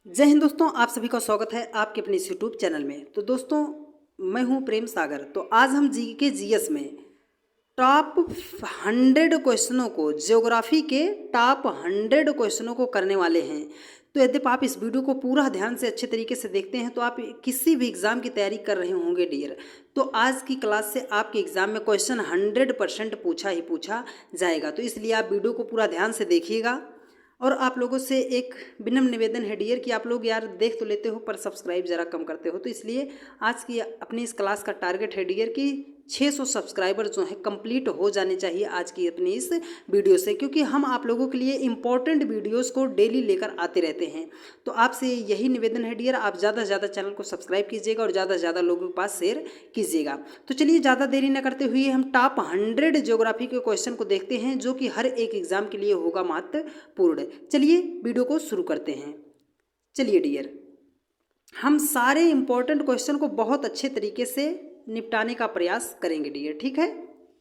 जय हिंद दोस्तों, आप सभी का स्वागत है आपके अपने इस यूट्यूब चैनल में। तो दोस्तों, मैं हूं प्रेम सागर। तो आज हम जी के जीएस में टॉप 100 क्वेश्चनों को, ज्योग्राफी के टॉप 100 क्वेश्चनों को करने वाले हैं। तो यदि आप इस वीडियो को पूरा ध्यान से अच्छे तरीके से देखते हैं तो आप किसी भी एग्ज़ाम की तैयारी कर रहे होंगे डियर। तो आज की क्लास से आपके एग्ज़ाम में क्वेश्चन 100% पूछा ही पूछा जाएगा। तो इसलिए आप वीडियो को पूरा ध्यान से देखिएगा। और आप लोगों से एक विनम्र निवेदन है डियर कि आप लोग यार देख तो लेते हो पर सब्सक्राइब ज़रा कम करते हो। तो इसलिए आज की अपनी इस क्लास का टारगेट है डियर कि 600 सब्सक्राइबर जो है कंप्लीट हो जाने चाहिए आज की अपनी इस वीडियो से, क्योंकि हम आप लोगों के लिए इंपॉर्टेंट वीडियोस को डेली लेकर आते रहते हैं। तो आपसे यही निवेदन है डियर, आप ज़्यादा से ज़्यादा चैनल को सब्सक्राइब कीजिएगा और ज़्यादा से ज़्यादा लोगों के पास शेयर कीजिएगा। तो चलिए ज़्यादा देरी न करते हुए हम टॉप 100 ज्योग्राफी के क्वेश्चन को देखते हैं जो कि हर एक एग्जाम के लिए होगा महत्वपूर्ण। चलिए वीडियो को शुरू करते हैं। चलिए डियर, हम सारे इंपॉर्टेंट क्वेश्चन को बहुत अच्छे तरीके से निपटाने का प्रयास करेंगे डियर, ठीक है।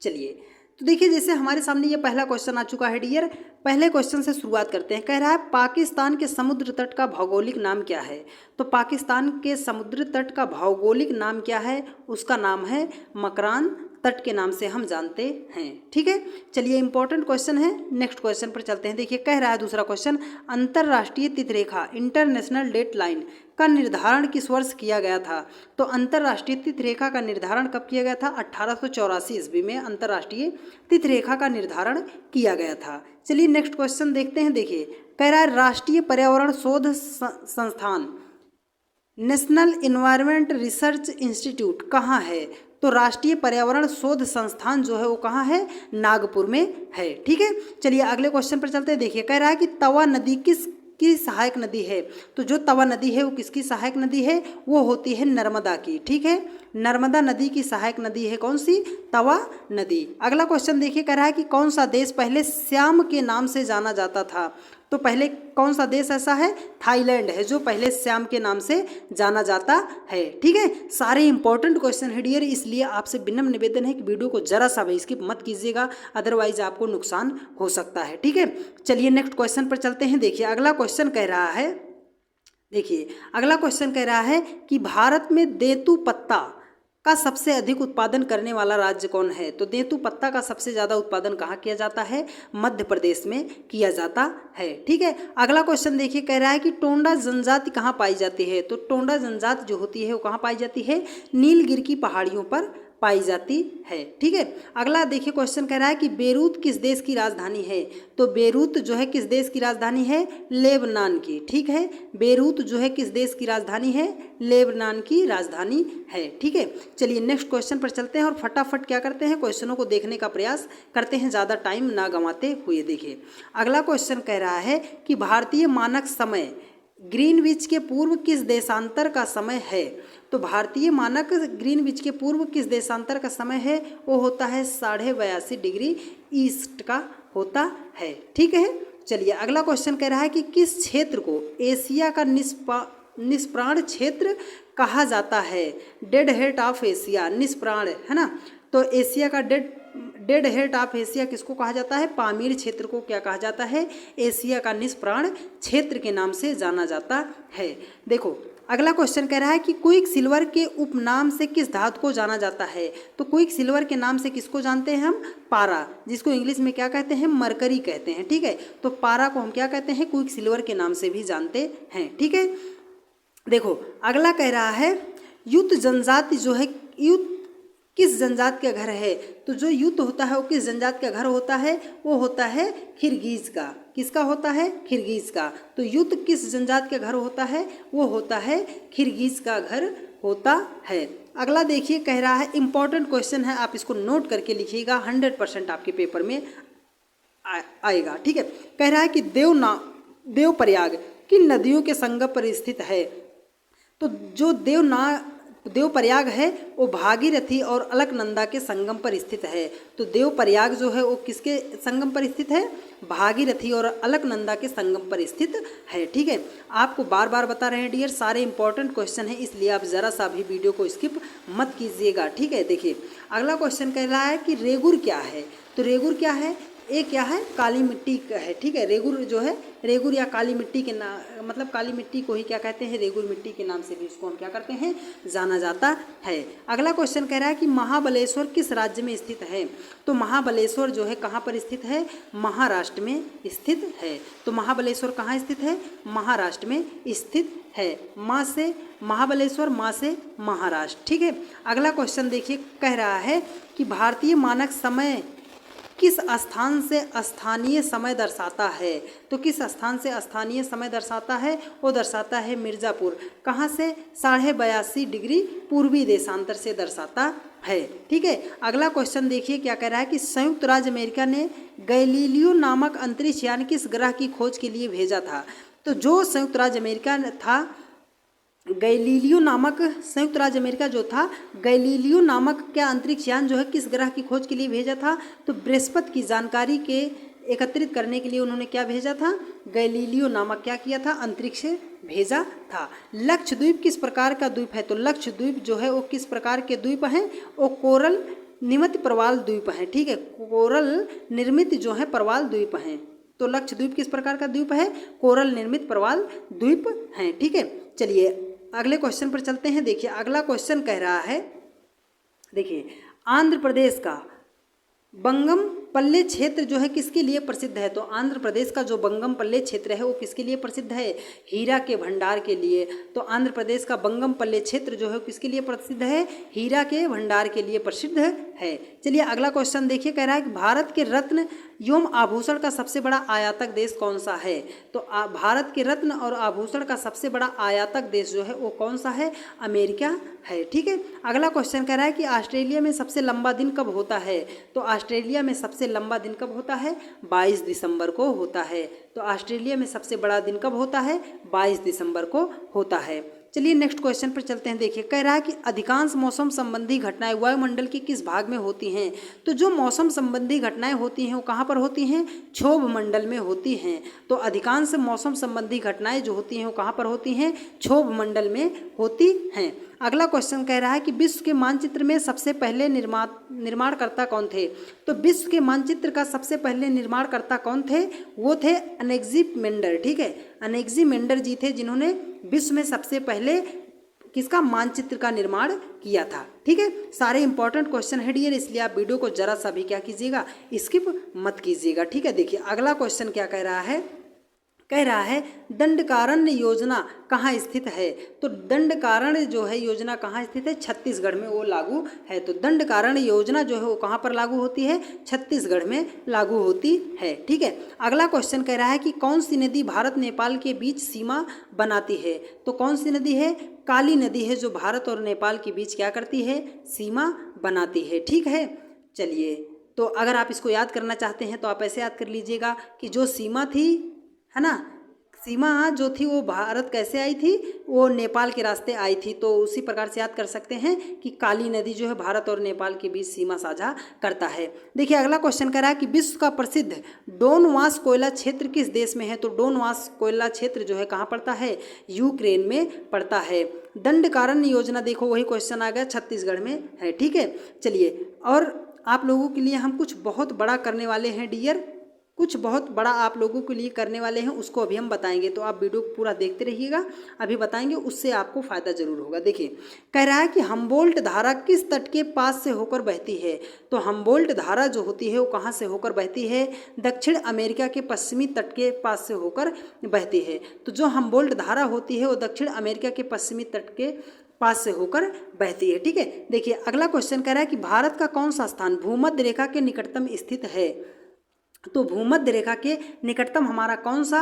चलिए तो देखिए, जैसे हमारे सामने ये पहला क्वेश्चन आ चुका है डियर। पहले क्वेश्चन से शुरुआत करते हैं। कह रहा है पाकिस्तान के समुद्र तट का भौगोलिक नाम क्या है। तो पाकिस्तान के समुद्र तट का भौगोलिक नाम क्या है? उसका नाम है मकरान तट के नाम से हम जानते हैं, ठीक है। चलिए इंपॉर्टेंट क्वेश्चन है। नेक्स्ट क्वेश्चन पर चलते हैं। देखिए कह रहा है दूसरा क्वेश्चन, अंतर्राष्ट्रीय तिथरेखा इंटरनेशनल डेट लाइन का निर्धारण किस वर्ष किया गया था। तो अंतर्राष्ट्रीय तिथरेखा का निर्धारण कब किया गया था? 1884 ईस्वी में अंतर्राष्ट्रीय तिथरेखा का निर्धारण किया गया था। चलिए नेक्स्ट क्वेश्चन देखते हैं। देखिए कह रहा है राष्ट्रीय पर्यावरण शोध संस्थान नेशनल इन्वायरमेंट रिसर्च इंस्टीट्यूट कहाँ है। तो राष्ट्रीय पर्यावरण शोध संस्थान जो है वो कहाँ है? नागपुर में है, ठीक है। चलिए अगले क्वेश्चन पर चलते हैं। देखिए कह रहा है कि तवा नदी किसकी सहायक नदी है। तो जो तवा नदी है वो किसकी सहायक नदी है? वो होती है नर्मदा की, ठीक है। नर्मदा नदी की सहायक नदी है कौन सी? तवा नदी। अगला क्वेश्चन देखिए कह रहा है कि कौन सा देश पहले श्याम के नाम से जाना जाता था। तो पहले कौन सा देश ऐसा है? थाईलैंड है जो पहले श्याम के नाम से जाना जाता है, ठीक है। सारे इंपॉर्टेंट क्वेश्चन है डियर, इसलिए आपसे विनम्र निवेदन है कि वीडियो को जरा सा भी स्किप मत कीजिएगा, अदरवाइज आपको नुकसान हो सकता है, ठीक है। चलिए नेक्स्ट क्वेश्चन पर चलते हैं। देखिए अगला क्वेश्चन कह रहा है, देखिए अगला क्वेश्चन कह रहा है कि भारत में देतू पत्ता का सबसे अधिक उत्पादन करने वाला राज्य कौन है। तो देतू पत्ता का सबसे ज़्यादा उत्पादन कहाँ किया जाता है? मध्य प्रदेश में किया जाता है, ठीक है। अगला क्वेश्चन देखिए कह रहा है कि टोंडा जनजाति कहाँ पाई जाती है। तो टोंडा जनजाति जो होती है वो कहाँ पाई जाती है? नीलगिरी की पहाड़ियों पर पाई जाती है, ठीक है। अगला देखिए क्वेश्चन कह रहा है कि बेरूत किस देश की राजधानी है। तो बेरूत जो है किस देश की राजधानी है? लेबनान की, ठीक है। बेरूत जो है किस देश की राजधानी है? लेबनान की राजधानी है, ठीक है। चलिए नेक्स्ट क्वेश्चन पर चलते हैं और फटाफट क्या करते हैं, क्वेश्चनों को देखने का प्रयास करते हैं, ज़्यादा टाइम ना गंवाते हुए। देखिए अगला क्वेश्चन कह रहा है कि भारतीय मानक समय ग्रीनविच के पूर्व किस देशांतर का समय है। तो भारतीय मानक ग्रीनविच के पूर्व किस देशांतर का समय है? वो होता है 82.5 डिग्री ईस्ट का होता है, ठीक है। चलिए अगला क्वेश्चन कह रहा है कि किस क्षेत्र को एशिया का निष्प्राण क्षेत्र कहा जाता है। डेड हेड ऑफ एशिया, निष्प्राण है ना। तो एशिया का डेड हेड ऑफ एशिया किसको कहा जाता है? पामीर क्षेत्र को क्या कहा जाता है? एशिया का निष्प्राण क्षेत्र के नाम से जाना जाता है। देखो अगला क्वेश्चन कह रहा है कि क्विक सिल्वर के उपनाम से किस धातु को जाना जाता है। तो क्विक सिल्वर के नाम से किसको जानते हैं हम? पारा, जिसको इंग्लिश में क्या कहते हैं? मरकरी कहते हैं, ठीक है। तो पारा को हम क्या कहते हैं? क्विक सिल्वर के नाम से भी जानते हैं, ठीक है। देखो अगला कह रहा है युत जनजाति जो है, युत किस जनजाति का घर है। तो जो युत होता है वो किस जनजाति का घर होता है? वो होता है किर्गिज का। किसका होता है? किर्गिज का। तो युत किस जनजाति का घर होता है? वो होता है किर्गिज का घर होता है। अगला देखिए कह रहा है, इंपॉर्टेंट क्वेश्चन है, आप इसको नोट करके लिखिएगा, 100% आपके पेपर में आएगा, ठीक है। कह रहा है कि देवप्रयाग किन नदियों के संगम पर स्थित है। तो जो देवप्रयाग है वो भागीरथी और अलकनंदा के संगम पर स्थित है। तो देवप्रयाग जो है वो किसके संगम पर स्थित है? भागीरथी और अलकनंदा के संगम पर स्थित है, ठीक है। आपको बार बार बता रहे हैं डियर, सारे इंपॉर्टेंट क्वेश्चन हैं, इसलिए आप ज़रा सा भी वीडियो को स्किप मत कीजिएगा, ठीक है। देखिए अगला क्वेश्चन कह रहा है कि रेगुर क्या है। तो रेगुर क्या है? ये क्या है, काली मिट्टी का है, ठीक है। रेगुर जो है, रेगुर या काली मिट्टी के नाम, मतलब काली मिट्टी को ही क्या कहते हैं, रेगुर मिट्टी के नाम से भी उसको हम क्या करते हैं, जाना जाता है। अगला क्वेश्चन कह रहा है कि महाबलेश्वर किस राज्य में स्थित है। तो महाबलेश्वर जो है कहाँ पर स्थित है, महाराष्ट्र में स्थित है। तो महाबलेश्वर कहाँ स्थित है, महाराष्ट्र में स्थित है। माँ से महाबलेश्वर, माँ से महाराष्ट्र, ठीक है। अगला क्वेश्चन देखिए, कह रहा है कि भारतीय मानक समय किस स्थान से स्थानीय समय दर्शाता है। तो किस स्थान से स्थानीय समय दर्शाता है, वो दर्शाता है मिर्ज़ापुर। कहाँ से, 82.5 डिग्री पूर्वी देशांतर से दर्शाता है, ठीक है। अगला क्वेश्चन देखिए क्या कह रहा है कि संयुक्त राज्य अमेरिका ने गैलीलियो नामक अंतरिक्ष यान किस ग्रह की खोज के लिए भेजा था। तो जो संयुक्त राज्य अमेरिका था, गैलीलियो नामक, संयुक्त राज्य अमेरिका जो था, गैलीलियो नामक क्या अंतरिक्ष यान जो है किस ग्रह की खोज के लिए भेजा था। तो बृहस्पति की जानकारी के एकत्रित करने के लिए उन्होंने क्या भेजा था, गैलीलियो नामक क्या किया था, अंतरिक्ष भेजा था। लक्षद्वीप किस प्रकार का द्वीप है। तो लक्षद्वीप जो है वो किस प्रकार के द्वीप हैं, वो कोरल निर्मित प्रवाल द्वीप हैं, ठीक है। कोरल निर्मित जो है प्रवाल द्वीप हैं। तो लक्षद्वीप किस प्रकार का द्वीप है, कोरल निर्मित प्रवाल द्वीप हैं, ठीक है। चलिए अगले क्वेश्चन पर चलते हैं। देखिए अगला क्वेश्चन कह रहा है, देखिए आंध्र प्रदेश का बंगम पल्ले क्षेत्र जो है किसके लिए प्रसिद्ध है। तो आंध्र प्रदेश का जो बंगम पल्ले क्षेत्र है वो किसके लिए प्रसिद्ध है, हीरा के भंडार के लिए। तो आंध्र प्रदेश का बंगम पल्ले क्षेत्र जो है किसके लिए प्रसिद्ध है, हीरा के भंडार के लिए प्रसिद्ध है। चलिए अगला क्वेश्चन देखिए, कह रहा है कि भारत के रत्न एवं आभूषण का सबसे बड़ा आयातक देश कौन सा है। तो भारत के रत्न और आभूषण का सबसे बड़ा आयातक देश जो है वो कौन सा है, अमेरिका है, ठीक है। अगला क्वेश्चन कह रहा है कि ऑस्ट्रेलिया में सबसे लंबा दिन कब होता है। तो ऑस्ट्रेलिया में सबसे लंबा दिन कब होता है, 22 दिसंबर को होता है। तो ऑस्ट्रेलिया में सबसे बड़ा दिन कब होता है, 22 दिसंबर को होता है। चलिए नेक्स्ट क्वेश्चन पर चलते हैं। देखिए कह रहा है कि अधिकांश मौसम संबंधी घटनाएं वायुमंडल के किस भाग में होती हैं। तो जो मौसम संबंधी घटनाएं होती हैं वो कहाँ पर होती हैं, क्षोभ मंडल में होती हैं। तो अधिकांश मौसम संबंधी घटनाएं जो होती हैं वो कहाँ पर होती हैं, क्षोभ मंडल में होती हैं। अगला क्वेश्चन कह रहा है कि विश्व के मानचित्र में सबसे पहले निर्माणकर्ता कौन थे। तो विश्व के मानचित्र का सबसे पहले निर्माणकर्ता कौन थे, वो थे अनेक्सिमेंडर, ठीक है। अनेक्सिमेंडर जी थे जिन्होंने विश्व में सबसे पहले किसका, मानचित्र का निर्माण किया था, ठीक है। सारे इंपॉर्टेंट क्वेश्चन है डियर, इसलिए आप वीडियो को जरा सा भी क्या कीजिएगा, स्किप मत कीजिएगा, ठीक है। देखिए अगला क्वेश्चन क्या कह रहा है, कह रहा है दंडकारण्य योजना कहाँ स्थित है। तो दंडकारण्य जो है योजना कहाँ स्थित है, छत्तीसगढ़ में वो लागू है। तो दंडकारण्य योजना जो है वो कहाँ पर लागू होती है, छत्तीसगढ़ में लागू होती है, ठीक है। अगला क्वेश्चन कह रहा है कि कौन सी नदी भारत नेपाल के बीच सीमा बनाती है। तो कौन सी नदी है, काली नदी है जो भारत और नेपाल के बीच क्या करती है, सीमा बनाती है, ठीक है। चलिए तो अगर आप इसको याद करना चाहते हैं तो आप ऐसे याद कर लीजिएगा कि जो सीमा थी, है ना, सीमा जो थी वो भारत कैसे आई थी, वो नेपाल के रास्ते आई थी। तो उसी प्रकार से याद कर सकते हैं कि काली नदी जो है भारत और नेपाल के बीच सीमा साझा करता है। देखिए अगला क्वेश्चन कह रहा है कि विश्व का प्रसिद्ध डोनवास कोयला क्षेत्र किस देश में है। तो डोनवास कोयला क्षेत्र जो है कहाँ पड़ता है, यूक्रेन में पड़ता है। दंडकारण्य योजना देखो वही क्वेश्चन आ गया, छत्तीसगढ़ में है, ठीक है। चलिए और आप लोगों के लिए हम कुछ बहुत बड़ा करने वाले हैं डियर, कुछ बहुत बड़ा आप लोगों के लिए करने वाले हैं, उसको अभी हम बताएंगे। तो आप वीडियो को पूरा देखते रहिएगा, अभी बताएंगे, उससे आपको फ़ायदा ज़रूर होगा। देखिए कह रहा है कि हम्बोल्ट धारा किस तट के पास से होकर बहती है। तो हम्बोल्ट धारा जो होती है वो कहाँ से होकर बहती है, दक्षिण अमेरिका के पश्चिमी तट के पास से होकर बहती है। तो जो हम्बोल्ट धारा होती है वो दक्षिण अमेरिका के पश्चिमी तट के पास से होकर बहती है, ठीक है। देखिए अगला क्वेश्चन कह रहा है कि भारत का कौन सा स्थान भूमध्य रेखा के निकटतम स्थित है। तो भूमध्य रेखा के निकटतम हमारा कौन सा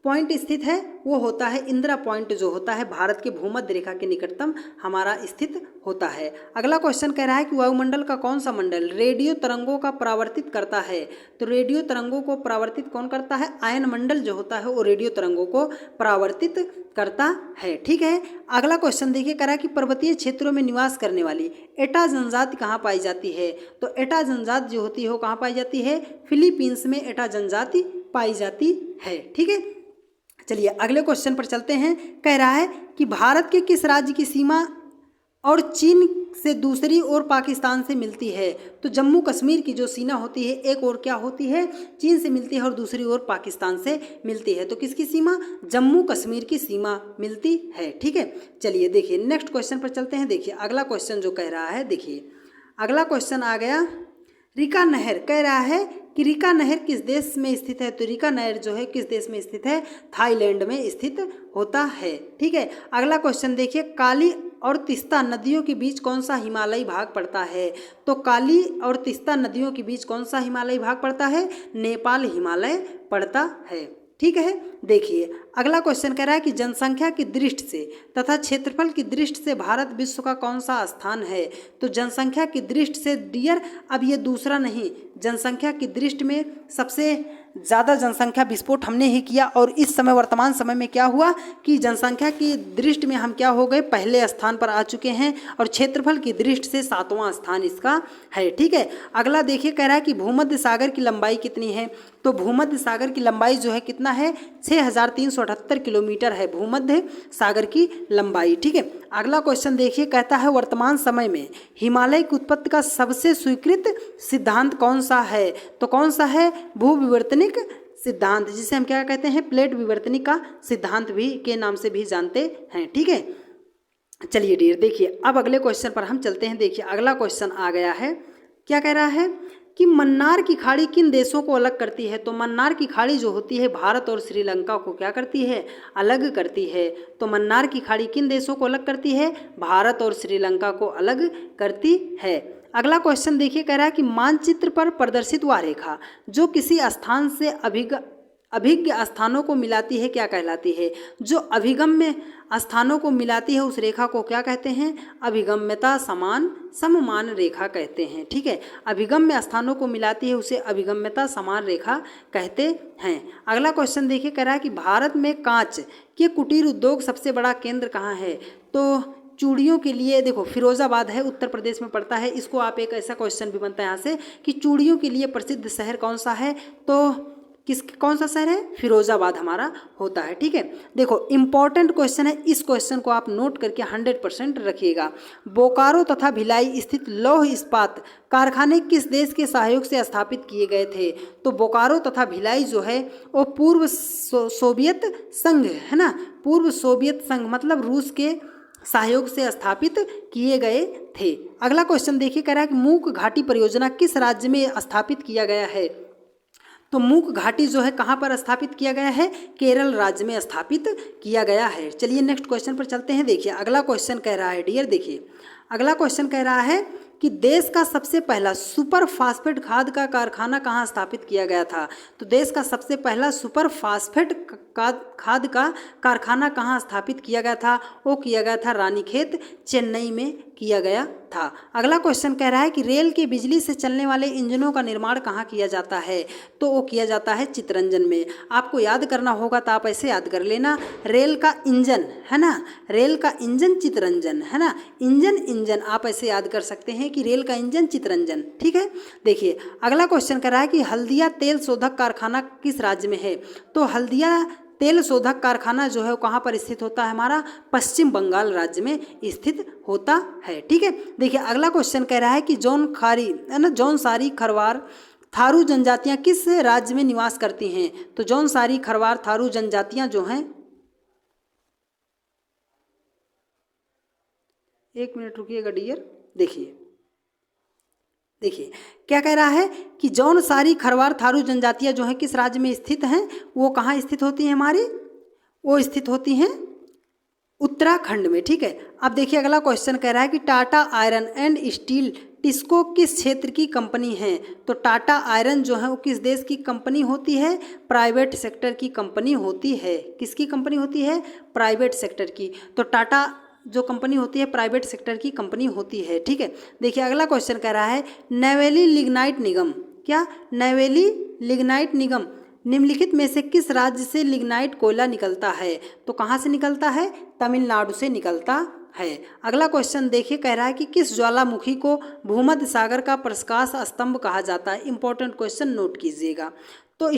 पॉइंट स्थित है, वो होता है इंदिरा पॉइंट, जो होता है भारत के भूमध्य रेखा के निकटतम हमारा स्थित होता है। अगला क्वेश्चन कह रहा है कि वायुमंडल का कौन सा मंडल रेडियो तरंगों का परावर्तित करता है। तो रेडियो तरंगों को परावर्तित कौन करता है, आयन मंडल जो होता है वो रेडियो तरंगों को परावर्तित करता है, ठीक है। अगला क्वेश्चन देखिए कह रहा है कि पर्वतीय क्षेत्रों में निवास करने वाली एटा जनजाति कहाँ पाई जाती है। तो एटा जनजाति जो होती है वो कहाँ पाई जाती है, फिलीपींस में एटा जनजाति पाई जाती है, ठीक है। चलिए अगले क्वेश्चन पर चलते हैं। कह रहा है कि भारत के किस राज्य की सीमा और चीन से दूसरी ओर पाकिस्तान से मिलती है। तो जम्मू कश्मीर की जो सीमा होती है एक ओर क्या होती है, चीन से मिलती है और दूसरी ओर पाकिस्तान से मिलती है। तो किसकी सीमा, जम्मू कश्मीर की सीमा मिलती है। ठीक है, चलिए देखिए नेक्स्ट क्वेश्चन पर चलते हैं। देखिए अगला क्वेश्चन जो कह रहा है, देखिए अगला क्वेश्चन आ गया, रिका नहर कह रहा है कि रिका नहर किस देश में स्थित है। तो रिका नहर जो है किस देश में स्थित है, थाईलैंड में स्थित होता है। ठीक है, अगला क्वेश्चन देखिए, काली और तीस्ता नदियों के बीच कौन सा हिमालयी भाग पड़ता है। तो काली और तीस्ता नदियों के बीच कौन सा हिमालयी भाग पड़ता है, नेपाल हिमालय पड़ता है। ठीक है, देखिए अगला क्वेश्चन कह रहा है कि जनसंख्या की दृष्टि से तथा क्षेत्रफल की दृष्टि से भारत विश्व का कौन सा स्थान है। तो जनसंख्या की दृष्टि से डियर, अब ये दूसरा नहीं, जनसंख्या की दृष्टि में सबसे ज़्यादा जनसंख्या विस्फोट हमने ही किया और इस समय वर्तमान समय में क्या हुआ कि जनसंख्या की दृष्टि में हम क्या हो गए, पहले स्थान पर आ चुके हैं और क्षेत्रफल की दृष्टि से 7वां स्थान इसका है। ठीक है, अगला देखिए कह रहा है कि भूमध्य सागर की लंबाई कितनी है। तो भूमध्य सागर की लंबाई जो है कितना है, 6378 किलोमीटर है भूमध्य सागर की लंबाई। ठीक है, अगला क्वेश्चन देखिए कहता है वर्तमान समय में हिमालय की उत्पत्ति का सबसे स्वीकृत सिद्धांत कौन सा है। तो कौन सा है, भूविवर्तनिक सिद्धांत, जिसे हम क्या कहते हैं, प्लेट विवर्तनिक का सिद्धांत भी के नाम से भी जानते हैं। ठीक है, चलिए डियर देखिए अब अगले क्वेश्चन पर हम चलते हैं। देखिए अगला क्वेश्चन आ गया है, क्या कह रहा है कि मन्नार की खाड़ी किन देशों को अलग करती है। तो मन्नार की खाड़ी जो होती है भारत और श्रीलंका को क्या करती है, अलग करती है। तो मन्नार की खाड़ी किन देशों को अलग करती है, भारत और श्रीलंका को अलग करती है। अगला क्वेश्चन देखिए कह रहा है कि मानचित्र पर प्रदर्शित वह रेखा जो किसी स्थान से अभिज्ञ स्थानों को मिलाती है क्या कहलाती है। जो अभिगम्य स्थानों को मिलाती है उस रेखा को क्या कहते हैं, अभिगम्यता समान सममान रेखा कहते हैं। ठीक है, अभिगम्य स्थानों को मिलाती है उसे अभिगम्यता समान रेखा कहते हैं। अगला क्वेश्चन देखिए कह रहा है कि भारत में कांच के कुटीर उद्योग सबसे बड़ा केंद्र कहाँ है। तो चूड़ियों के लिए देखो फिरोजाबाद है, उत्तर प्रदेश में पड़ता है। इसको आप एक ऐसा क्वेश्चन भी बनता है यहाँ से कि चूड़ियों के लिए प्रसिद्ध शहर कौन सा है। तो कौन सा शहर है, फिरोजाबाद हमारा होता है। ठीक है, देखो इंपॉर्टेंट क्वेश्चन है, इस क्वेश्चन को आप नोट करके 100% रखिएगा। बोकारो तथा भिलाई स्थित लौह इस्पात कारखाने किस देश के सहयोग से स्थापित किए गए थे। तो बोकारो तथा भिलाई जो है वो पूर्व सोवियत संघ है ना, पूर्व सोवियत संघ मतलब रूस के सहयोग से स्थापित किए गए थे। अगला क्वेश्चन देखिए कह रहा है कि मूक घाटी परियोजना किस राज्य में स्थापित किया गया है। तो मूक घाटी जो है कहाँ पर स्थापित किया गया है, केरल राज्य में स्थापित किया गया है। चलिए नेक्स्ट क्वेश्चन पर चलते हैं। देखिए अगला क्वेश्चन कह रहा है डियर, देखिए अगला क्वेश्चन कह रहा है कि देश का सबसे पहला सुपर फास्फेट खाद का कारखाना कहाँ स्थापित किया गया था। तो देश का सबसे पहला सुपर फास्फेट खाद का कारखाना कहाँ स्थापित किया गया था, वो किया गया था रानीखेत चेन्नई में किया गया था। अगला क्वेश्चन कह रहा है कि रेल के बिजली से चलने वाले इंजनों का निर्माण कहाँ किया जाता है। तो वो किया जाता है चितरंजन में। आपको याद करना होगा तो आप ऐसे याद कर लेना, रेल का इंजन है ना, रेल का इंजन चितरंजन है ना, इंजन आप ऐसे याद कर सकते हैं कि रेल का इंजन चितरंजन। ठीक है, देखिए अगला क्वेश्चन कह रहा है कि हल्दिया तेल शोधक कारखाना किस राज्य में है। तो हल्दिया तेल शोधक कारखाना जो है वो कहाँ पर स्थित होता है, हमारा पश्चिम बंगाल राज्य में स्थित होता है। ठीक है, देखिए अगला क्वेश्चन कह रहा है कि जौनसारी खरवार थारू जनजातियां किस राज्य में निवास करती हैं। तो जौनसारी खरवार थारू जनजातियां जो हैं, एक मिनट रुकिएगा डियर, देखिए क्या कह रहा है कि जौनसारी खरवार थारू जनजातियां जो हैं किस राज्य में स्थित हैं, वो कहाँ स्थित होती हैं हमारी, वो स्थित होती हैं उत्तराखंड में। ठीक है, अब देखिए अगला क्वेश्चन कह रहा है कि Tata iron and steel TISCO किस क्षेत्र की कंपनी है। तो टाटा आयरन जो है वो किस देश की कंपनी होती है, प्राइवेट सेक्टर की कंपनी होती है। किसकी कंपनी होती है, प्राइवेट सेक्टर की। तो टाटा जो कंपनी होती है प्राइवेट सेक्टर की कंपनी होती है। ठीक है, देखिए अगला क्वेश्चन कह रहा है नवेली लिग्नाइट निगम, क्या नवेली लिग्नाइट निगम निम्नलिखित में से किस राज्य से लिग्नाइट कोयला निकलता है। तो कहाँ से निकलता है, तमिलनाडु से निकलता है। अगला क्वेश्चन देखिए कह रहा है कि किस ज्वालामुखी को भूमध्य सागर का प्रकाश स्तंभ कहा जाता है। इंपॉर्टेंट क्वेश्चन नोट कीजिएगा। तो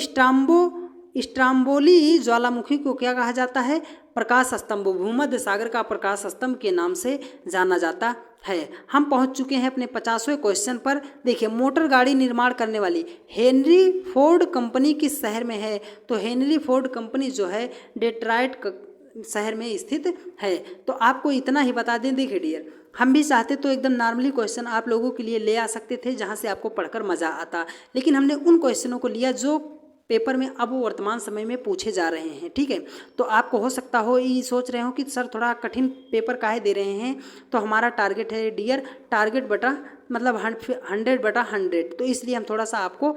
स्ट्राम्बोली ज्वालामुखी को क्या कहा जाता है? प्रकाश स्तंभ, भूमध्य सागर का प्रकाश स्तंभ के नाम से जाना जाता है। हम पहुंच चुके हैं अपने 50वें क्वेश्चन पर। देखिए, मोटर गाड़ी निर्माण करने वाली हेनरी फोर्ड कंपनी किस शहर में है? तो हेनरी फोर्ड कंपनी जो है डेट्रॉइट शहर में स्थित है। तो आपको इतना ही बता दें। देखिए डियर, हम भी चाहते तो एकदम नॉर्मली क्वेश्चन आप लोगों के लिए ले आ सकते थे जहां से आपको पढ़कर मज़ा आता, लेकिन हमने उन क्वेश्चनों को लिया जो पेपर में अब वर्तमान समय में पूछे जा रहे हैं। ठीक है, तो आपको हो सकता हो ये सोच रहे हो कि सर थोड़ा कठिन पेपर काहे दे रहे हैं। तो हमारा टारगेट है डियर, टारगेट बटा मतलब 100/100, तो इसलिए हम थोड़ा सा आपको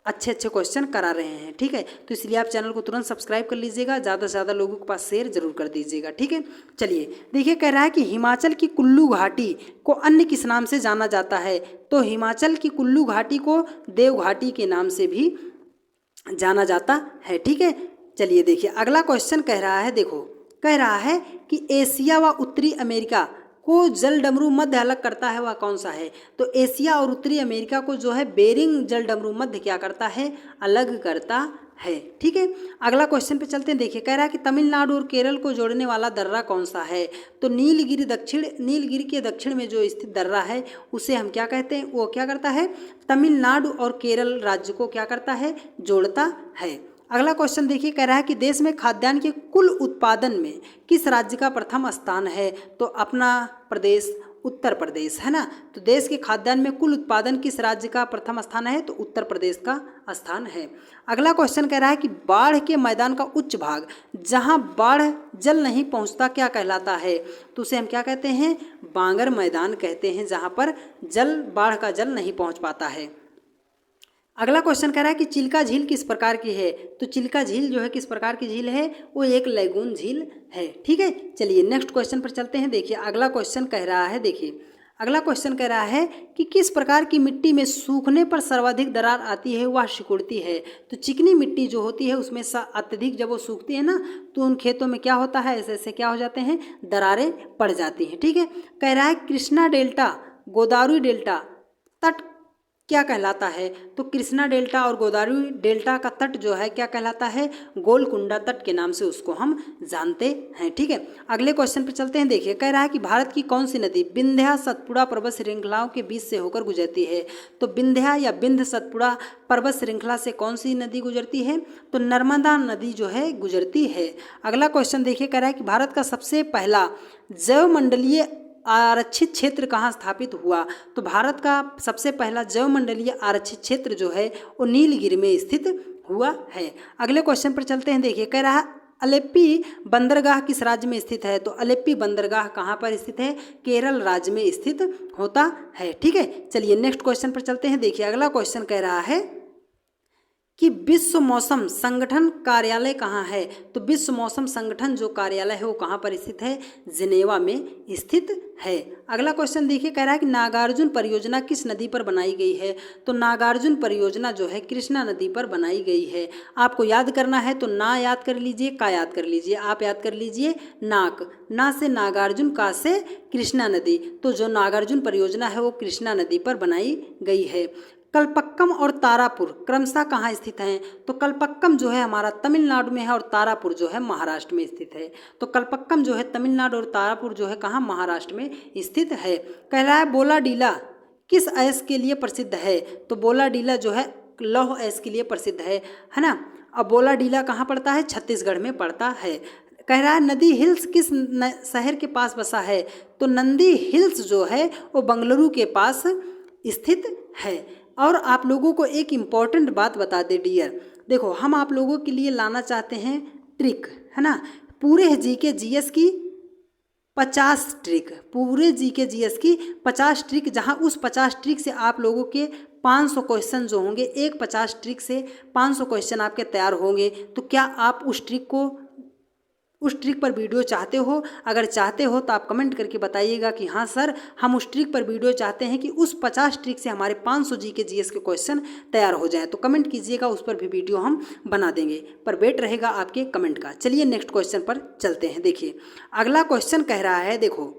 अच्छे अच्छे क्वेश्चन करा रहे हैं। ठीक है, तो इसलिए आप चैनल को तुरंत सब्सक्राइब कर लीजिएगा, ज़्यादा से ज़्यादा लोगों के पास शेयर जरूर कर दीजिएगा। ठीक है, चलिए देखिए, कह रहा है कि हिमाचल की कुल्लू घाटी को अन्य किस नाम से जाना जाता है? तो हिमाचल की कुल्लू घाटी को देव घाटी के नाम से भी जाना जाता है। ठीक है, चलिए देखिए अगला क्वेश्चन कह रहा है, देखो कह रहा है कि एशिया व उत्तरी अमेरिका को जल डमरू मध्य अलग करता है, वह कौन सा है? तो एशिया और उत्तरी अमेरिका को जो है बेरिंग जल डमरू मध्य क्या करता है? अलग करता है। ठीक है, अगला क्वेश्चन पे चलते हैं। देखिए, कह रहा है कि तमिलनाडु और केरल को जोड़ने वाला दर्रा कौन सा है? तो नीलगिरी के दक्षिण में जो स्थित दर्रा है उसे हम क्या कहते हैं? वो क्या करता है? तमिलनाडु और केरल राज्य को क्या करता है? जोड़ता है। अगला क्वेश्चन देखिए, कह रहा है कि देश में खाद्यान्न के कुल उत्पादन में किस राज्य का प्रथम स्थान है? तो अपना प्रदेश उत्तर प्रदेश है ना। तो देश के खाद्यान्न में कुल उत्पादन किस राज्य का प्रथम स्थान है? तो उत्तर प्रदेश का स्थान है। अगला क्वेश्चन कह रहा है कि बाढ़ के मैदान का उच्च भाग जहां बाढ़ जल नहीं पहुंचता क्या कहलाता है? तो उसे हम क्या कहते हैं? बांगर मैदान कहते हैं, जहां पर बाढ़ का जल नहीं पहुंच पाता है। अगला क्वेश्चन कह रहा है कि चिल्का झील किस प्रकार की है? तो चिल्का झील जो है किस प्रकार की झील है? वो एक लैगून झील है। ठीक है, चलिए नेक्स्ट क्वेश्चन पर चलते हैं। देखिए अगला क्वेश्चन कह रहा है, देखिए अगला क्वेश्चन कह रहा है कि किस प्रकार की मिट्टी में सूखने पर सर्वाधिक दरार आती है? वह सिकुड़ती है। तो चिकनी मिट्टी जो होती है उसमें अत्यधिक जब वो सूखती है ना, तो उन खेतों में क्या होता है? ऐसे ऐसे क्या हो जाते हैं? दरारें पड़ जाती हैं। ठीक है, कह रहा है कृष्णा डेल्टा गोदावरी डेल्टा तट क्या कहलाता है? तो कृष्णा डेल्टा और गोदावरी डेल्टा का तट जो है क्या कहलाता है? गोलकुंडा तट के नाम से उसको हम जानते हैं। ठीक है, अगले क्वेश्चन पे चलते हैं। देखिए, कह रहा है कि भारत की कौन सी नदी विंध्या सतपुड़ा पर्वत श्रृंखलाओं के बीच से होकर गुजरती है? तो विंध्या या विंध्य सतपुड़ा पर्वत श्रृंखला से कौन सी नदी गुजरती है? तो नर्मदा नदी जो है गुजरती है। अगला क्वेश्चन देखिए, कह रहा है कि भारत का सबसे पहला जैवमंडलीय आरक्षित क्षेत्र कहाँ स्थापित हुआ? तो भारत का सबसे पहला जैवमंडलीय आरक्षित क्षेत्र जो है वो नीलगिरी में स्थित हुआ है। अगले क्वेश्चन पर चलते हैं। देखिए, कह रहा है अलेप्पी बंदरगाह किस राज्य में स्थित है? तो अलेप्पी बंदरगाह कहाँ पर स्थित है? केरल राज्य में स्थित होता है। ठीक है, चलिए नेक्स्ट क्वेश्चन पर चलते हैं। देखिए अगला क्वेश्चन कह रहा है कि विश्व मौसम संगठन कार्यालय कहाँ है? तो विश्व मौसम संगठन जो कार्यालय है वो कहाँ पर स्थित है? जिनेवा में स्थित है। अगला क्वेश्चन देखिए, कह रहा है कि नागार्जुन परियोजना किस नदी पर बनाई गई है? तो नागार्जुन परियोजना जो है कृष्णा नदी पर बनाई गई है। आपको याद करना है तो ना याद कर लीजिए, का याद कर लीजिए। आप याद कर लीजिए नाक, ना से नागार्जुन, का से कृष्णा नदी। तो जो नागार्जुन परियोजना है वो कृष्णा नदी पर बनाई गई है। कल्पक्कम और तारापुर क्रमशः कहाँ स्थित हैं? तो कल्पक्कम जो है हमारा तमिलनाडु में है और तारापुर जो है महाराष्ट्र में स्थित है। तो कल्पक्कम जो है तमिलनाडु और तारापुर जो है कहाँ? महाराष्ट्र में स्थित है। कह रहा है बोलाडीला किस अयस्क के लिए प्रसिद्ध है? तो बोलाडीला जो है लौह अयस्क के लिए प्रसिद्ध है ना। अब बोलाडीला कहाँ पड़ता है? छत्तीसगढ़ में पड़ता है। कह रहा है नंदी हिल्स किस शहर के पास बसा है? तो नंदी हिल्स जो है वो बंगलुरु के पास स्थित है। और आप लोगों को एक इम्पॉर्टेंट बात बता दे डियर, देखो हम आप लोगों के लिए लाना चाहते हैं ट्रिक, है ना। पूरे जीके जीएस की 50 ट्रिक, पूरे जीके जीएस की 50 ट्रिक, जहां उस 50 ट्रिक से आप लोगों के 500 क्वेश्चन जो होंगे, एक 50 ट्रिक से 500 क्वेश्चन आपके तैयार होंगे। तो क्या आप उस ट्रिक पर वीडियो चाहते हो? अगर चाहते हो तो आप कमेंट करके बताइएगा कि हाँ सर हम उस ट्रिक पर वीडियो चाहते हैं कि उस 50 ट्रिक से हमारे 500 जीके जीएस के क्वेश्चन तैयार हो जाएं। तो कमेंट कीजिएगा, उस पर भी वीडियो हम बना देंगे, पर वेट रहेगा आपके कमेंट का। चलिए नेक्स्ट क्वेश्चन पर चलते हैं। देखिए अगला क्वेश्चन कह रहा है, देखो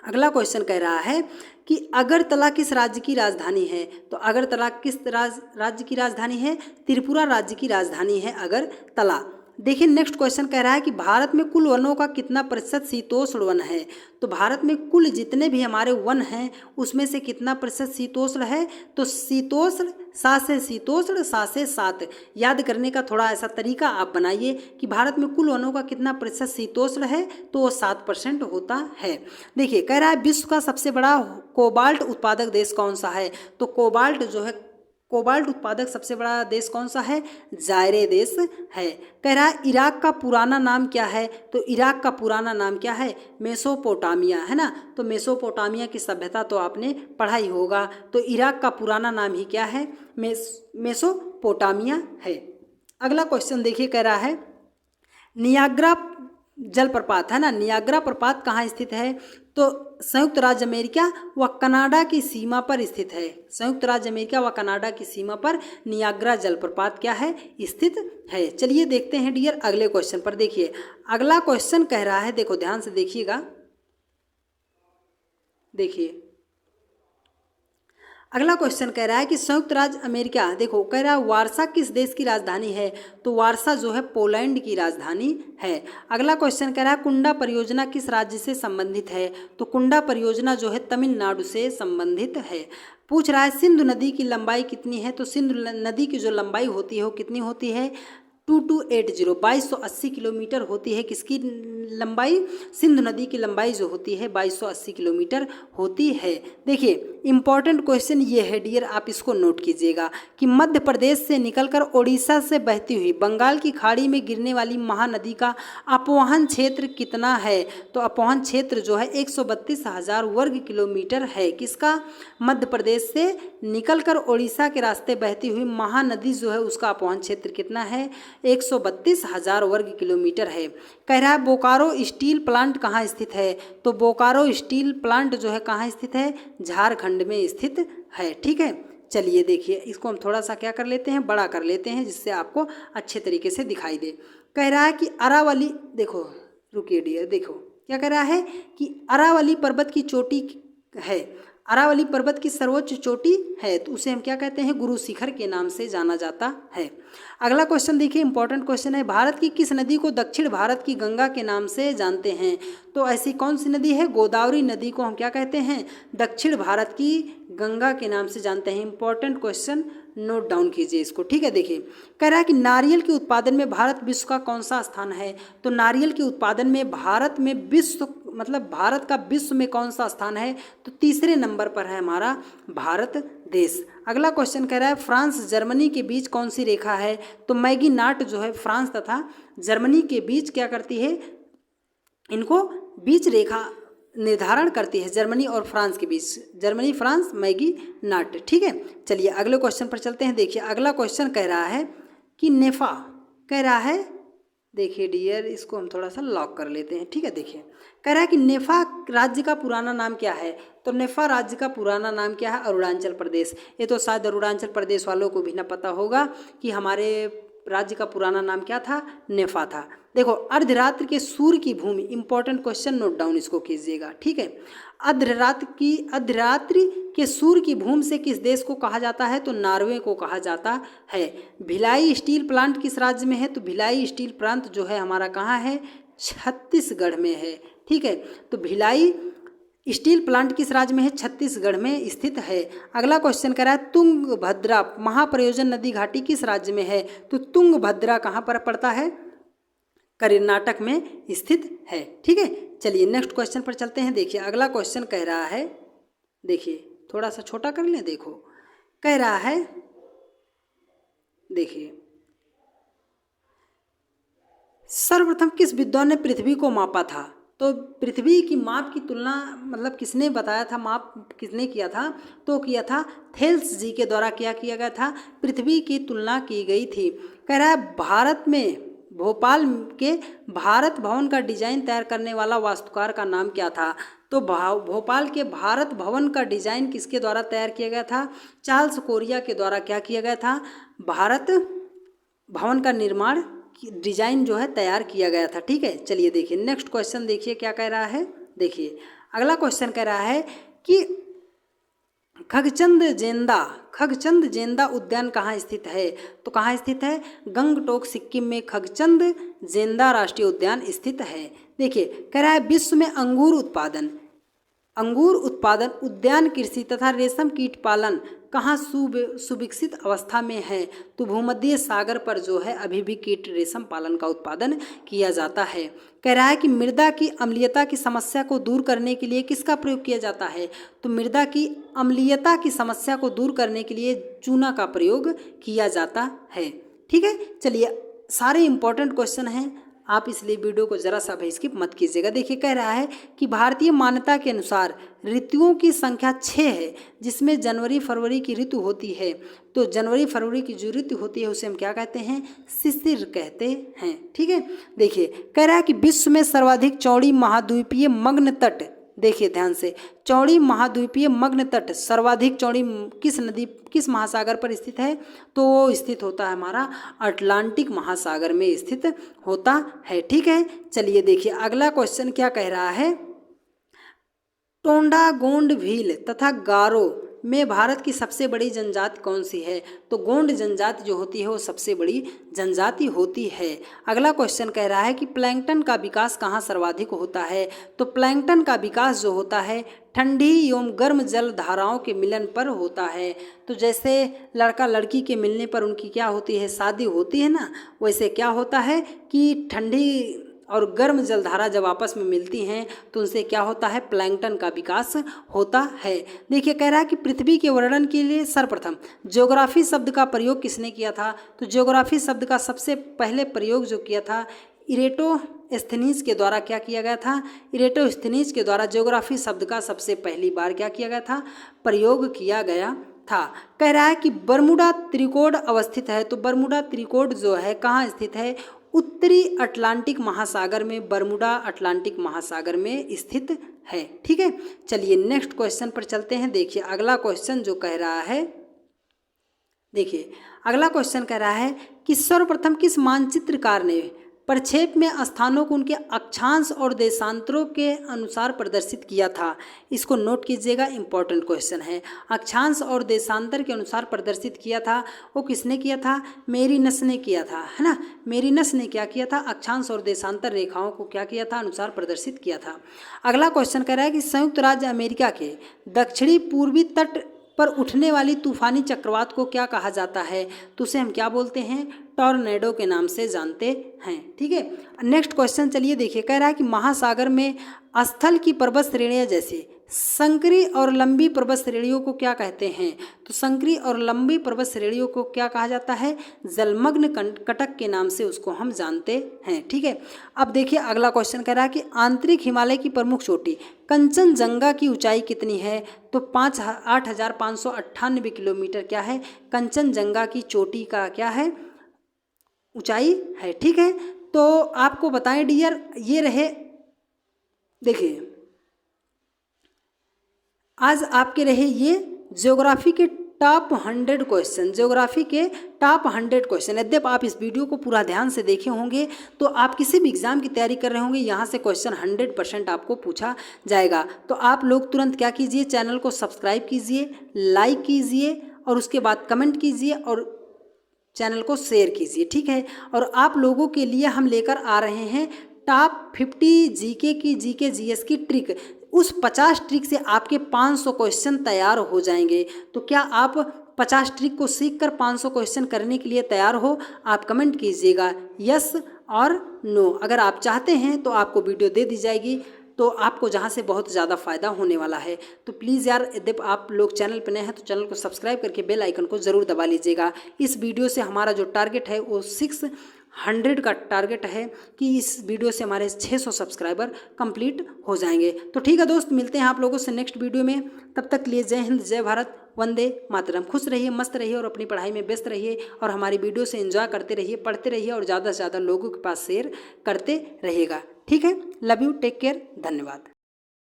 अगला क्वेश्चन कह रहा है कि अगरतला किस राज्य की राजधानी है? तो अगरतला किस राज्य की राजधानी है? त्रिपुरा राज्य की राजधानी है अगरतला। देखिए नेक्स्ट क्वेश्चन कह रहा है कि भारत में कुल वनों का कितना प्रतिशत शीतोष्ण वन है? तो भारत में कुल जितने भी हमारे वन हैं उसमें से कितना प्रतिशत शीतोष्ण है? तो शीतोष्ण 7 से शीतोष्ण 7 से 7। याद करने का थोड़ा ऐसा तरीका आप बनाइए कि भारत में कुल वनों का कितना प्रतिशत शीतोष्ण है, तो वो 7% होता है। देखिए कह रहा है विश्व का सबसे बड़ा कोबाल्ट उत्पादक देश कौन सा है? तो कोबाल्ट उत्पादक सबसे बड़ा देश कौन सा है? जायरे देश है। कह रहा है इराक का पुराना नाम क्या है? तो इराक का पुराना नाम क्या है? मेसोपोटामिया, है ना। तो मेसोपोटामिया की सभ्यता तो आपने पढ़ा ही होगा। तो इराक का पुराना नाम ही क्या है? मेसोपोटामिया है। अगला क्वेश्चन देखिए कह रहा है नियाग्रा जलप्रपात, है ना, नियाग्रा प्रपात कहाँ स्थित है? तो संयुक्त राज्य अमेरिका व कनाडा की सीमा पर स्थित है। संयुक्त राज्य अमेरिका व कनाडा की सीमा पर नियाग्रा जलप्रपात क्या है? स्थित है। चलिए देखते हैं डियर अगले क्वेश्चन पर। देखिए अगला क्वेश्चन कह रहा है, देखो ध्यान से देखिएगा, देखिए अगला क्वेश्चन कह रहा है कि संयुक्त राज्य अमेरिका, देखो कह रहा है वारसा किस देश की राजधानी है? तो वारसा जो है पोलैंड की राजधानी है। अगला क्वेश्चन कह रहा है कुंडा परियोजना किस राज्य से संबंधित है? तो कुंडा परियोजना जो है तमिलनाडु से संबंधित है। पूछ रहा है सिंधु नदी की लंबाई कितनी है? तो सिंधु नदी की जो लंबाई होती है वो कितनी होती है? 2280 2280 किलोमीटर होती है। किसकी लंबाई? सिंधु नदी की लंबाई जो होती है 2280 किलोमीटर होती है। देखिए इंपॉर्टेंट क्वेश्चन ये है डियर, आप इसको नोट कीजिएगा कि मध्य प्रदेश से निकलकर ओडिशा से बहती हुई बंगाल की खाड़ी में गिरने वाली महानदी का अपवहन क्षेत्र कितना है? तो अपवहन क्षेत्र जो है 132,000 वर्ग किलोमीटर है। किसका? मध्य प्रदेश से निकलकर ओडिशा के रास्ते बहती हुई महानदी जो है उसका अपवहन क्षेत्र कितना है? 132,000 वर्ग किलोमीटर है। कह रहा है बोकारो स्टील प्लांट कहाँ स्थित है? तो बोकारो स्टील प्लांट जो है कहाँ स्थित है? झारखंड में स्थित है। ठीक है, चलिए देखिए इसको हम थोड़ा सा क्या कर लेते हैं, बड़ा कर लेते हैं जिससे आपको अच्छे तरीके से दिखाई दे। कह रहा है कि अरावली, देखो रुकिए डियर, देखो क्या कह रहा है कि अरावली पर्वत की चोटी है, अरावली पर्वत की सर्वोच्च चोटी है, तो उसे हम क्या कहते हैं? गुरु शिखर के नाम से जाना जाता है। अगला क्वेश्चन देखिए इंपॉर्टेंट क्वेश्चन है भारत की किस नदी को दक्षिण भारत की गंगा के नाम से जानते हैं? तो ऐसी कौन सी नदी है? गोदावरी नदी को हम क्या कहते हैं? दक्षिण भारत की गंगा के नाम से जानते हैं। इंपॉर्टेंट क्वेश्चन, नोट डाउन कीजिए इसको। ठीक है, देखिए कह रहा है कि नारियल के उत्पादन में भारत विश्व का कौन सा स्थान है? तो नारियल के उत्पादन में भारत में विश्व, मतलब भारत का विश्व में कौन सा स्थान है? तो तीसरे नंबर पर है हमारा भारत देश। अगला क्वेश्चन कह रहा है फ्रांस जर्मनी के बीच कौन सी रेखा है? तो मैगी नाट जो है फ्रांस तथा जर्मनी के बीच क्या करती है? इनको बीच रेखा निर्धारण करती है, जर्मनी और फ्रांस के बीच, जर्मनी फ्रांस मैगी नाट। ठीक है, चलिए अगले क्वेश्चन पर चलते हैं। देखिए अगला क्वेश्चन कह रहा है कि नेफा, कह रहा है, देखिए डियर इसको हम थोड़ा सा लॉक कर लेते हैं। ठीक है, देखिए कह रहा है कि नेफा राज्य का पुराना नाम क्या है? तो नेफा राज्य का पुराना नाम क्या है? अरुणाचल प्रदेश। ये तो शायद अरुणाचल प्रदेश वालों को भी ना पता होगा कि हमारे राज्य का पुराना नाम क्या था? नेफा था। देखो अर्धरात्रि के सूर्य की भूमि, इंपॉर्टेंट क्वेश्चन, नोट डाउन इसको कीजिएगा। ठीक है, अर्धरात्रि के सूर्य की भूमि से किस देश को कहा जाता है? तो नॉर्वे को कहा जाता है। भिलाई स्टील प्लांट किस राज्य में है? तो भिलाई स्टील प्लांट जो है हमारा कहाँ है? छत्तीसगढ़ में है। ठीक है, तो भिलाई स्टील प्लांट किस राज्य में है? छत्तीसगढ़ में स्थित है। अगला क्वेश्चन कह रहा है तुंगभद्रा महाप्रयोजन नदी घाटी किस राज्य में है? तो तुंगभद्रा कहाँ पर पड़ता है? कर्नाटक में स्थित है। ठीक है, चलिए नेक्स्ट क्वेश्चन पर चलते हैं। देखिए अगला क्वेश्चन कह रहा है, देखिए थोड़ा सा छोटा कर लें, देखो कह रहा है, देखिए सर्वप्रथम किस विद्वान ने पृथ्वी को मापा था? तो पृथ्वी की माप की तुलना, मतलब किसने बताया था, माप किसने किया था? तो किया था थेल्स जी के द्वारा। क्या किया गया था? पृथ्वी की तुलना की गई थी। कह रहा है भारत में भोपाल के भारत भवन का डिजाइन तैयार करने वाला वास्तुकार का नाम क्या था? तो भोपाल के भारत भवन का डिजाइन किसके द्वारा तैयार किया गया था? चार्ल्स कोरिया के द्वारा क्या किया गया था? भारत भवन का निर्माण डिजाइन जो है तैयार किया गया था। ठीक है, चलिए देखिए नेक्स्ट क्वेश्चन, देखिए क्या कह रहा है। देखिए अगला क्वेश्चन कह रहा है कि खगचंद जेंदा उद्यान कहाँ स्थित है? तो कहाँ स्थित है? गंगटोक सिक्किम में खगचंद जेंदा राष्ट्रीय उद्यान स्थित है। देखिए कह रहा है विश्व में अंगूर उत्पादन, उद्यान कृषि तथा रेशम कीट पालन कहाँ सुविकसित अवस्था में है? तो भूमध्य सागर पर जो है अभी भी कीट रेशम पालन का उत्पादन किया जाता है। कह रहा है कि मृदा की अम्लीयता की समस्या को दूर करने के लिए किसका प्रयोग किया जाता है? तो मृदा की अम्लीयता की समस्या को दूर करने के लिए चूना का प्रयोग किया जाता है। ठीक है, चलिए सारे इंपॉर्टेंट क्वेश्चन हैं, आप इसलिए वीडियो को जरा सा भी स्किप मत कीजिएगा। देखिए कह रहा है कि भारतीय मान्यता के अनुसार ऋतुओं की संख्या 6 है, जिसमें जनवरी फरवरी की ऋतु होती है। तो जनवरी फरवरी की जो ऋतु होती है उसे हम क्या कहते हैं? शिशिर कहते हैं। ठीक है, देखिए कह रहा है कि विश्व में सर्वाधिक चौड़ी महाद्वीपीय मग्न तट, देखिए ध्यान से, चौड़ी महाद्वीपीय मग्न तट सर्वाधिक चौड़ी किस महासागर पर स्थित है? तो वो स्थित होता है हमारा अटलांटिक महासागर में स्थित होता है। ठीक है, चलिए देखिए अगला क्वेश्चन क्या कह रहा है। टोंडा गोंड भील तथा गारो में भारत की सबसे बड़ी जनजाति कौन सी है? तो गोंड जनजाति जो होती है वो सबसे बड़ी जनजाति होती है। अगला क्वेश्चन कह रहा है कि प्लैंकटन का विकास कहाँ सर्वाधिक होता है? तो प्लैंकटन का विकास जो होता है ठंडी एवं गर्म जल धाराओं के मिलन पर होता है। तो जैसे लड़का लड़की के मिलने पर उनकी क्या होती है? शादी होती है ना, वैसे क्या होता है कि ठंडी और गर्म जलधारा जब आपस में मिलती हैं तो उनसे क्या होता है? प्लैंकटन का विकास होता है। देखिए कह रहा है कि पृथ्वी के वर्णन के लिए सर्वप्रथम ज्योग्राफी शब्द का प्रयोग किसने किया था? तो ज्योग्राफी शब्द का सबसे पहले प्रयोग जो किया था इरेटोस्थेनीज के द्वारा क्या किया गया था? इरेटोस्थेनीज के द्वारा ज्योग्राफी शब्द का सबसे पहली बार क्या किया गया था? प्रयोग किया गया था। कह रहा है कि बरमूडा त्रिकोण अवस्थित है। तो बरमूडा त्रिकोण जो है कहाँ स्थित है? उत्तरी अटलांटिक महासागर में, बरमूडा अटलांटिक महासागर में स्थित है। ठीक है, चलिए नेक्स्ट क्वेश्चन पर चलते हैं। देखिए अगला क्वेश्चन जो कह रहा है, देखिए अगला क्वेश्चन कह रहा है कि सर्वप्रथम किस मानचित्रकार ने प्रक्षेप में स्थानों को उनके अक्षांश और देशांतरों के अनुसार प्रदर्शित किया था? इसको नोट कीजिएगा, इंपॉर्टेंट क्वेश्चन है। अक्षांश और देशांतर के अनुसार प्रदर्शित किया था, वो किसने किया था? मेरिनस ने किया था, है ना। मेरिनस ने क्या किया था? अक्षांश और देशांतर रेखाओं को क्या किया था? अनुसार प्रदर्शित किया था। अगला क्वेश्चन कह रहा है कि संयुक्त राज्य अमेरिका के दक्षिणी पूर्वी तट पर उठने वाली तूफानी चक्रवात को क्या कहा जाता है? तो उसे हम क्या बोलते हैं? टॉर्नेडो के नाम से जानते हैं। ठीक है, नेक्स्ट क्वेश्चन चलिए देखिए, कह रहा है कि महासागर में स्थल की पर्वत श्रेणियां जैसे संकरी और लंबी पर्वत श्रेणियों को क्या कहते हैं? तो संकरी और लंबी पर्वत श्रेणियों को क्या कहा जाता है? जलमग्न कटक के नाम से उसको हम जानते हैं। ठीक है, अब देखिए अगला क्वेश्चन कह रहा है कि आंतरिक हिमालय की प्रमुख चोटी कंचनजंगा की ऊंचाई कितनी है? तो 8,598 किलोमीटर क्या है? कंचनजंगा की चोटी का क्या है? ऊंचाई है। ठीक है, तो आपको बताएं डियर, ये रहे, देखिए आज आपके रहे ये ज्योग्राफी के टॉप 100 क्वेश्चन, ज्योग्राफी के टॉप 100 क्वेश्चन। यद्यप आप इस वीडियो को पूरा ध्यान से देखे होंगे तो आप किसी भी एग्जाम की तैयारी कर रहे होंगे, यहाँ से क्वेश्चन 100% आपको पूछा जाएगा। तो आप लोग तुरंत क्या कीजिए, चैनल को सब्सक्राइब कीजिए, लाइक कीजिए और उसके बाद कमेंट कीजिए और चैनल को शेयर कीजिए। ठीक है, और आप लोगों के लिए हम लेकर आ रहे हैं टॉप 50 जीके की, जीके जीएस की ट्रिक। उस 50 ट्रिक से आपके 500 क्वेश्चन तैयार हो जाएंगे। तो क्या आप 50 ट्रिक को सीखकर 500 क्वेश्चन करने के लिए तैयार हो? आप कमेंट कीजिएगा यस और नो। अगर आप चाहते हैं तो आपको वीडियो दे दी जाएगी, तो आपको जहां से बहुत ज़्यादा फ़ायदा होने वाला है। तो प्लीज़ यार, यदि आप लोग चैनल पर नए हैं तो चैनल को सब्सक्राइब करके बेल आइकन को ज़रूर दबा लीजिएगा। इस वीडियो से हमारा जो टारगेट है वो 600 का टारगेट है कि इस वीडियो से हमारे 600 सब्सक्राइबर कंप्लीट हो जाएंगे। तो ठीक है दोस्त, मिलते हैं आप लोगों से नेक्स्ट वीडियो में। तब तक के लिए जय हिंद, जय भारत, वंदे मातरम। खुश रहिए, मस्त रहिए और अपनी पढ़ाई में व्यस्त रहिए और हमारी वीडियो से एंजॉय करते रहिए, पढ़ते रहिए और ज़्यादा से ज़्यादा लोगों के पास शेयर करते रहिएगा। ठीक है, लव यू, टेक केयर, धन्यवाद।